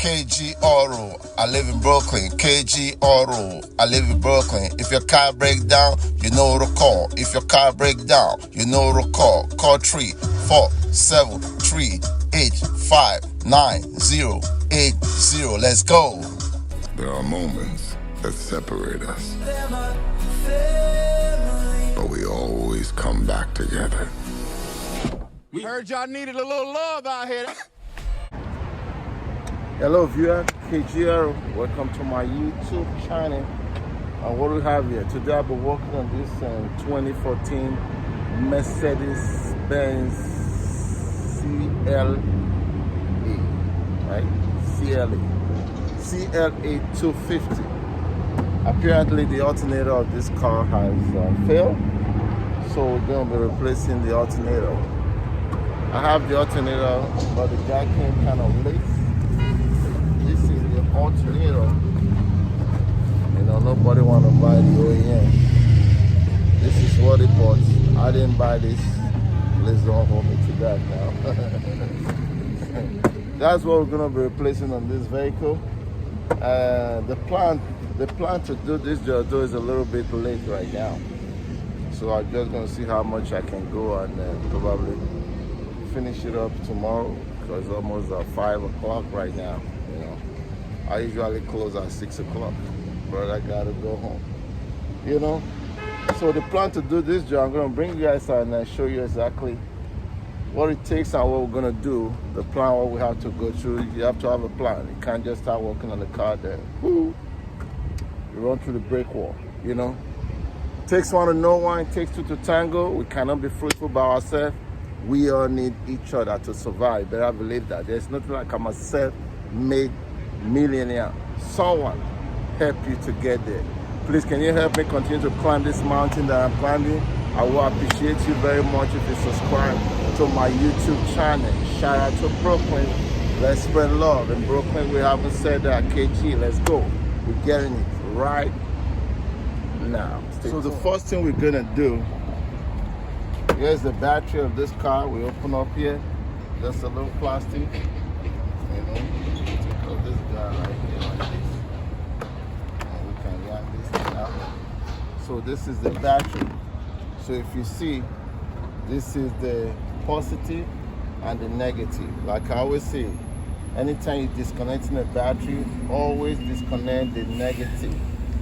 KG Auto, I live in Brooklyn. KG Auto, I live in Brooklyn. If your car breaks down, you know to call. If your car breaks down, you know to call. Call 347-385-9080. Let's go. There are moments that separate us, but we always come back together. We heard y'all needed a little love out here. Hello viewer, KGR, welcome to my YouTube channel. And what do we have here? Today I'll be working on this 2014 Mercedes Benz CLA, right? CLA 250. Apparently the alternator of this car has failed, so we're going to be replacing the alternator. I have the alternator, but the guy came kind of late. This is the alternator. You know, nobody want to buy the OEM. This is what he bought. I didn't buy this. Please don't hold me to that now. That's what we're going to be replacing on this vehicle. The plan to do this job though is a little bit late right now. So I'm just going to see how much I can go and probably finish it up tomorrow, because it's almost 5 o'clock right now. You know, I usually close at 6 o'clock, but I gotta go home. You know, so the plan to do this job, I'm gonna bring you guys out and show you exactly what it takes and what we're gonna do. The plan, what we have to go through. You have to have a plan. You can't just start working on the car then you run through the brick wall. You know, it takes one to know one. It takes two to tango. We cannot be fruitful by ourselves. We all need each other to survive. But I believe that there's nothing like I'm a self-made millionaire. Someone help you to get there. Please, can you help me continue to climb this mountain that I'm climbing? I will appreciate you very much if you subscribe to my YouTube channel. Shout out to Brooklyn. Let's spread love. In Brooklyn, we haven't said that. KG, let's go. We're getting it right now. So the first thing we're gonna do, here's the battery of this car. We open up here, just a little plastic. You know, take out this guy right here like this. And we can yank this thing out. So this is the battery. So if you see, this is the positive and the negative. Like I always say, anytime you're disconnecting a battery, always disconnect the negative.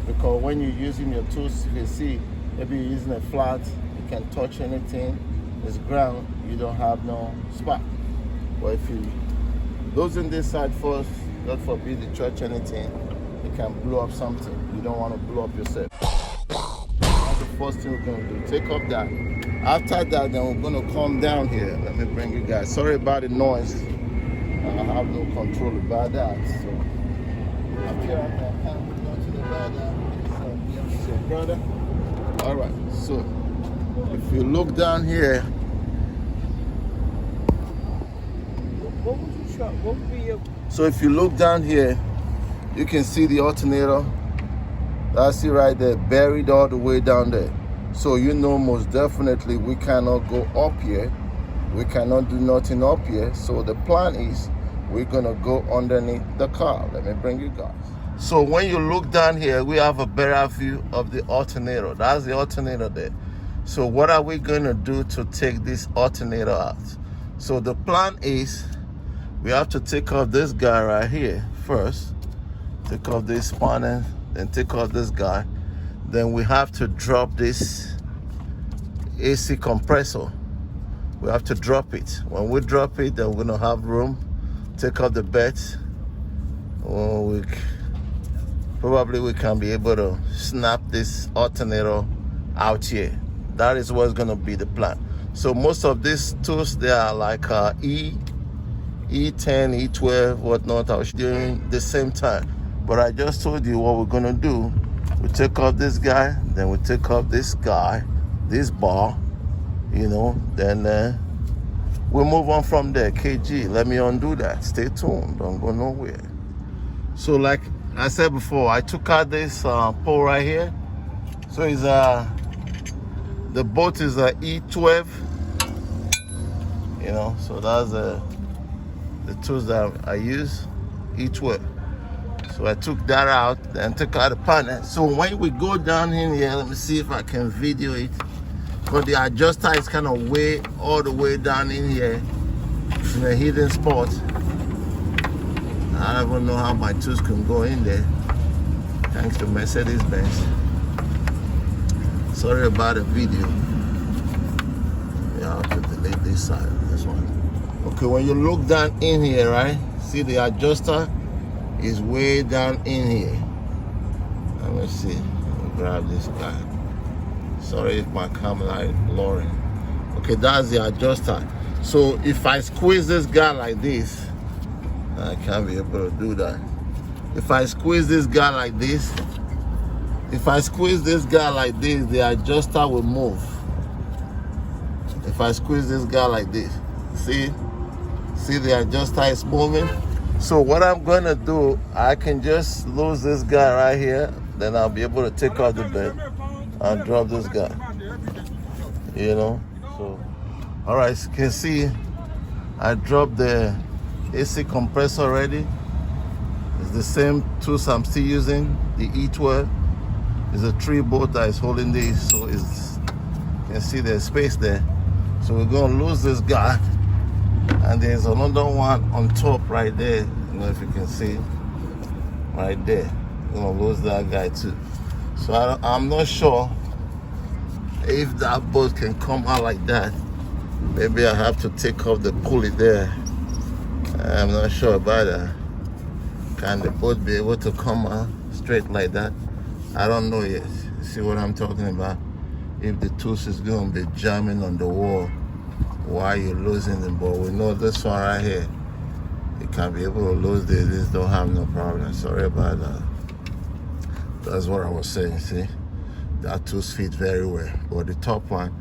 Because when you're using your tools, if you see, maybe you're using a flat, you can touch anything, it's ground, you don't have no spark. But if you loosen this side first, God forbid you touch anything, it can blow up something. You don't want to blow up yourself. That's the first thing we're going to do. Take off that. After that, then we're going to come down here. Let me bring you guys. Sorry about the noise. I have no control about that. So up here, I can't go to the brother. So brother. All right. So if you look down here, What would you try? What would be your... So if you look down here, you can see the alternator. That's it right there, buried all the way down there. So you know most definitely we cannot go up here. We cannot do nothing up here. So the plan is we're gonna go underneath the car. Let me bring you guys. So when you look down here, we have a better view of the alternator. That's the alternator there. So what are we gonna do to take this alternator out? So the plan is we have to take off this guy right here first. Take off this panel, then take off this guy. Then we have to drop this AC compressor. We have to drop it. When we drop it, then we're gonna have room. Take off the bed. Probably we can be able to snap this alternator out here. That is what's gonna be the plan. So most of these tools, they are like E10, E12, whatnot. I was doing the same time. But I just told you what we're gonna do. We take off this guy, then we take off this guy, this bar, you know, then we'll move on from there. KG, let me undo that. Stay tuned, don't go nowhere. So like I said before, I took out this pole right here. So it's the bolt is a E12, you know, so that's the tools that I use, each way. So I took that out, then took out the panel. So when we go down in here, let me see if I can video it. But the adjuster is kind of way all the way down in here in a hidden spot. I don't even know how my tools can go in there. Thanks to Mercedes Benz. Sorry about the video. Yeah, I'll have to delete this side, this one. Okay, when you look down in here, right? See the adjuster is way down in here. Let me see. Let me grab this guy. Sorry if my camera is blurring. Okay, that's the adjuster. So if I squeeze this guy like this, I can't be able to do that. If I squeeze this guy like this, the adjuster will move. If I squeeze this guy like this, see the adjuster is moving. So what I'm gonna do, I can just lose this guy right here, then I'll be able to take out the bed and drop this guy, you know. So all right, you can see I dropped the AC compressor already. It's the same tools I'm still using, the E12. It's a 3-bolt that is holding this, so you can see there's space there. So we're gonna lose this guy, and there's another one on top right there. I don't know if you can see, right there. We're gonna lose that guy too. So I'm not sure if that bolt can come out like that. Maybe I have to take off the pulley there. I'm not sure about that. Can the bolt be able to come out straight like that? I don't know yet. See what I'm talking about? If the tooth is going to be jamming on the wall while you're losing them. But we know this one right here, you can be able to lose this. This don't have no problem. Sorry about that. That's what I was saying. See, that tooth fits very well. But the top one,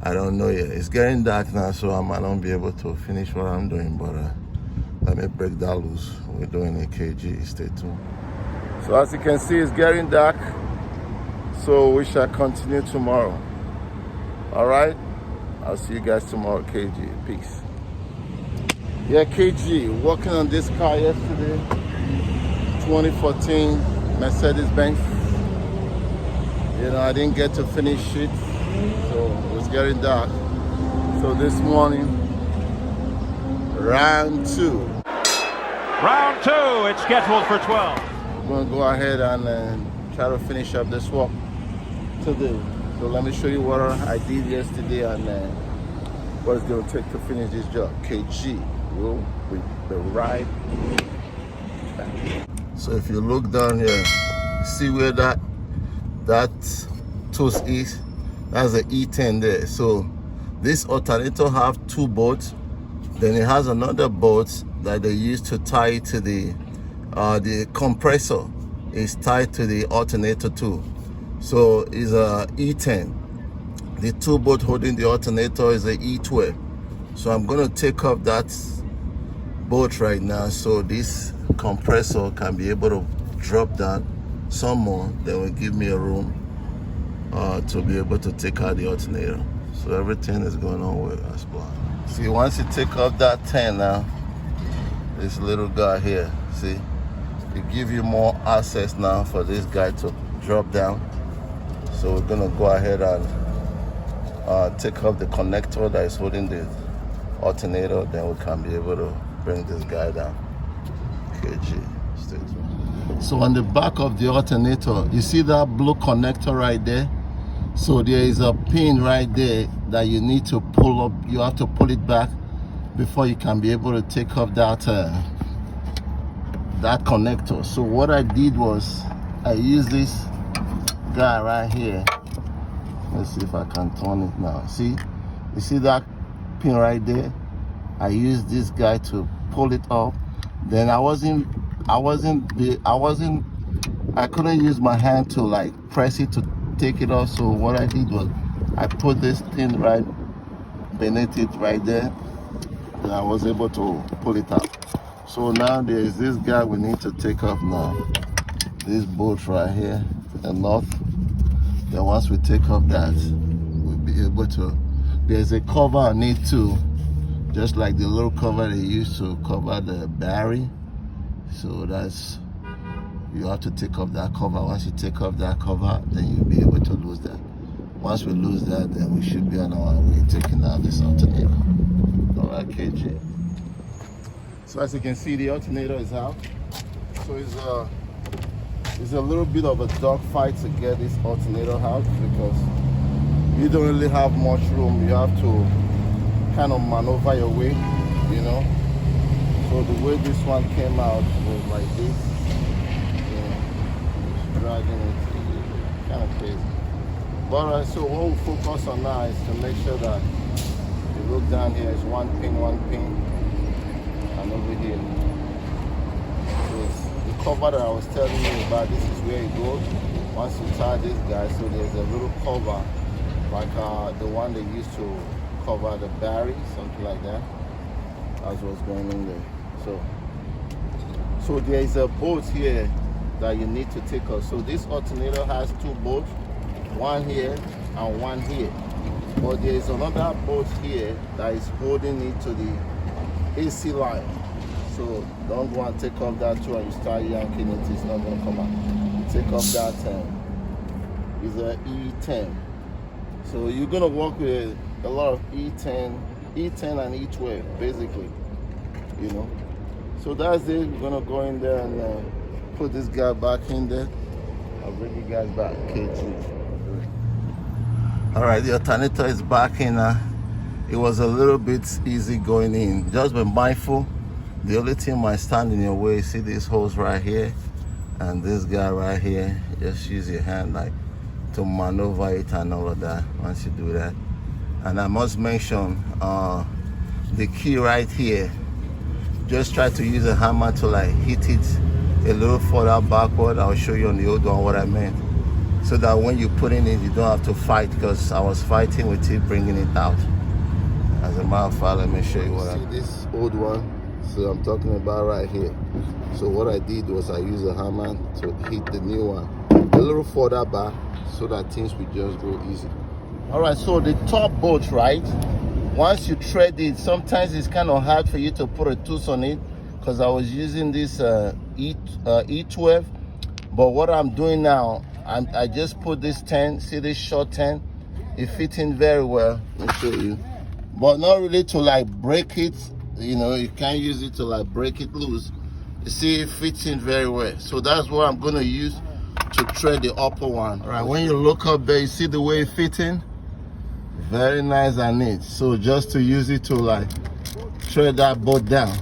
I don't know yet. It's getting dark now, so I might not be able to finish what I'm doing. But let me break that loose. We're doing a kg. Stay tuned. So as you can see, it's getting dark, so we shall continue tomorrow. All right, I'll see you guys tomorrow. KG, peace. Yeah, KG, working on this car yesterday, 2014 Mercedes Benz. You know, I didn't get to finish it, so it was getting dark. So this morning, round 2. Round 2, it's scheduled for 12. I'm gonna go ahead and try to finish up this walk today. So let me show you what I did yesterday and what it's gonna take to finish this job. KG will be right back. So if you look down here, see where that tooth is? That's the E10 there. So this alternator have 2 bolts. Then it has another bolt that they use to tie to the compressor is tied to the alternator too. So it's a E10. The 2 bolt holding the alternator is a E12. So I'm gonna take off that bolt right now so this compressor can be able to drop down some more. That will give me a room to be able to take out the alternator. So everything is going on well as planned. See, once you take off that 10 now, this little guy here, see, it gives you more access now for this guy to drop down. So we're gonna go ahead and take off the connector that is holding the alternator, then we can be able to bring this guy down. KG, stay tuned. So on the back of the alternator, you see that blue connector right there? So there is a pin right there that you need to pull up. You have to pull it back before you can be able to take off that connector. So what I did was I used this guy right here. Let's see if I can turn it now. See, you see that pin right there? I used this guy to pull it up. Then I couldn't use my hand to like press it to take it off. So what I did was I put this thing right beneath it right there, and I was able to pull it out. So now there is this guy we need to take off now. This bolt right here, the north. Then once we take off that, we'll be able to. There's a cover on it too, just like the little cover they used to cover the battery. So that's, you have to take off that cover. Once you take off that cover, then you'll be able to lose that. Once we lose that, then we should be on our way taking out this alternator. Alright, KG. So as you can see, the alternator is out. So it's a little bit of a dog fight to get this alternator out because you don't really have much room. You have to kind of maneuver your way, you know. So the way this one came out was like this, you know, just dragging it, kind of crazy. But so what we focus on now is to make sure that you look down here, it's one pin, and over here. So it's the cover that I was telling you about, this is where it goes. Once you tie this guy, so there's a little cover, like the one they used to cover the battery, something like that. That's what's going on there. So there is a bolt here that you need to take off. So this alternator has two bolts, one here and one here. But there is another bolt here that is holding it to the AC line. So don't go and take off that too and you start yanking it, it's not going to come out. Take off that is a E10. So you're going to work with a lot of E10 and E12 basically, you know. So that's it. We're going to go in there and put this guy back in there. I'll bring you guys back. KG. All right, the alternator is back in. It was a little bit easy going in. Just be mindful. The only thing might stand in your way. See these holes right here and this guy right here. Just use your hand like to maneuver it and all of that once you do that. And I must mention the key right here. Just try to use a hammer to like hit it a little further backward. I'll show you on the old one what I meant. So that when you put in it, you don't have to fight, because I was fighting with it, bringing it out. As a matter of fact, let me show you what I see. This old one, so I'm talking about right here. So what I did was I used a hammer to hit the new one a little further back so that things would just go easy. All right, so the top bolt, right? Once you thread it, sometimes it's kind of hard for you to put a tooth on it because I was using this E12. But what I'm doing now, I just put this 10, see this short 10? It fits in very well. Let me show you. But not really to like break it, you know, you can't use it to like break it loose. You see, it fits in very well. So that's what I'm going to use to thread the upper one. All right, when you look up there, you see the way it fits in? Very nice and neat. So just to use it to like thread that bolt down.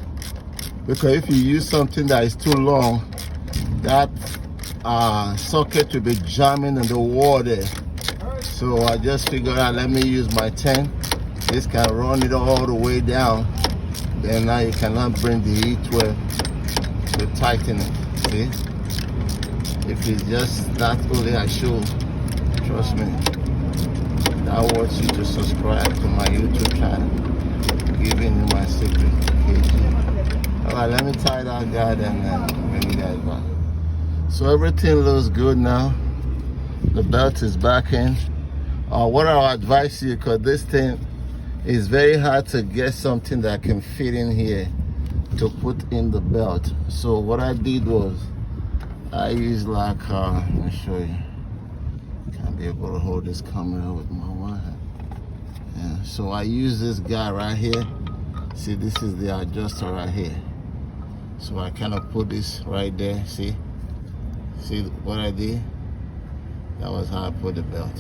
Because if you use something that is too long, that socket will be jamming in the wall there. So I just figured out, let me use my 10. This can run it all the way down. Then now you cannot bring the E12 to tighten it. See? If it's just that only I show, trust me, I want you to subscribe to my YouTube channel, giving you my secret. All right, let me tie that guy and bring you guys back. So everything looks good now. The belt is back in. What I'll advise you, because this thing is very hard to get something that can fit in here to put in the belt. So what I did was I used like, let me show you. Can't be able to hold this camera with my one hand. Yeah, so I use this guy right here. See, this is the adjuster right here. So I kind of put this right there, see? See what I did? That was how I put the belt.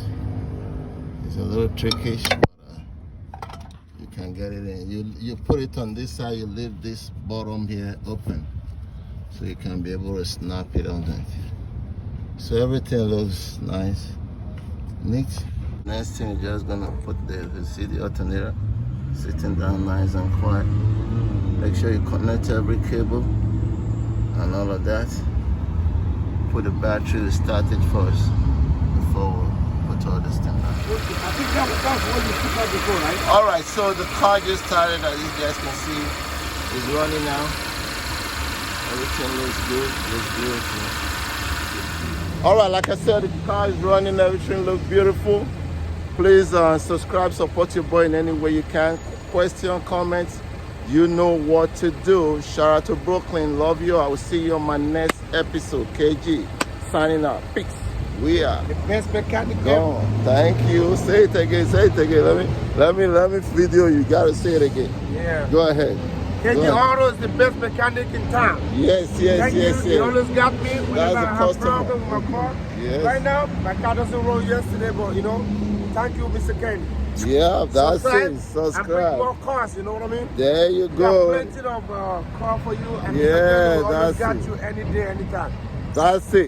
It's a little trickish, but you can get it in. You put it on this side, you leave this bottom here open, so you can be able to snap it on that. So everything looks nice, neat. Next thing, you're just gonna put you see the alternator sitting down nice and quiet. Make sure you connect every cable and all of that. Put the battery, start it first before we put all this thing on. I think that was what you took out before, right? All right, so the car just started, as you guys can see, is running now. Everything looks good, looks beautiful. All right, like I said, the car is running, everything looks beautiful. Please subscribe, support your boy in any way you can. Question, comments, You know what to do. Shout out to Brooklyn. Love you. I will see you on my next episode. KG signing out. Peace. We are The best mechanic gone. Thank you. Say it again. Say it again. Let me video you. Gotta say it again. Yeah. Go ahead. KG Auto is the best mechanic in town. Yes. Thank you. You always got me whenever That's I the have customer. problem with my car. Yes. Right now, my car doesn't roll yesterday, but you know, thank you, Mr. Kenny. Yeah, that's it. And bring Subscribe. more cars, you know what I mean? There you We go. got plenty of car for you. And Yeah, always that's got it. you any day, anytime. That's it.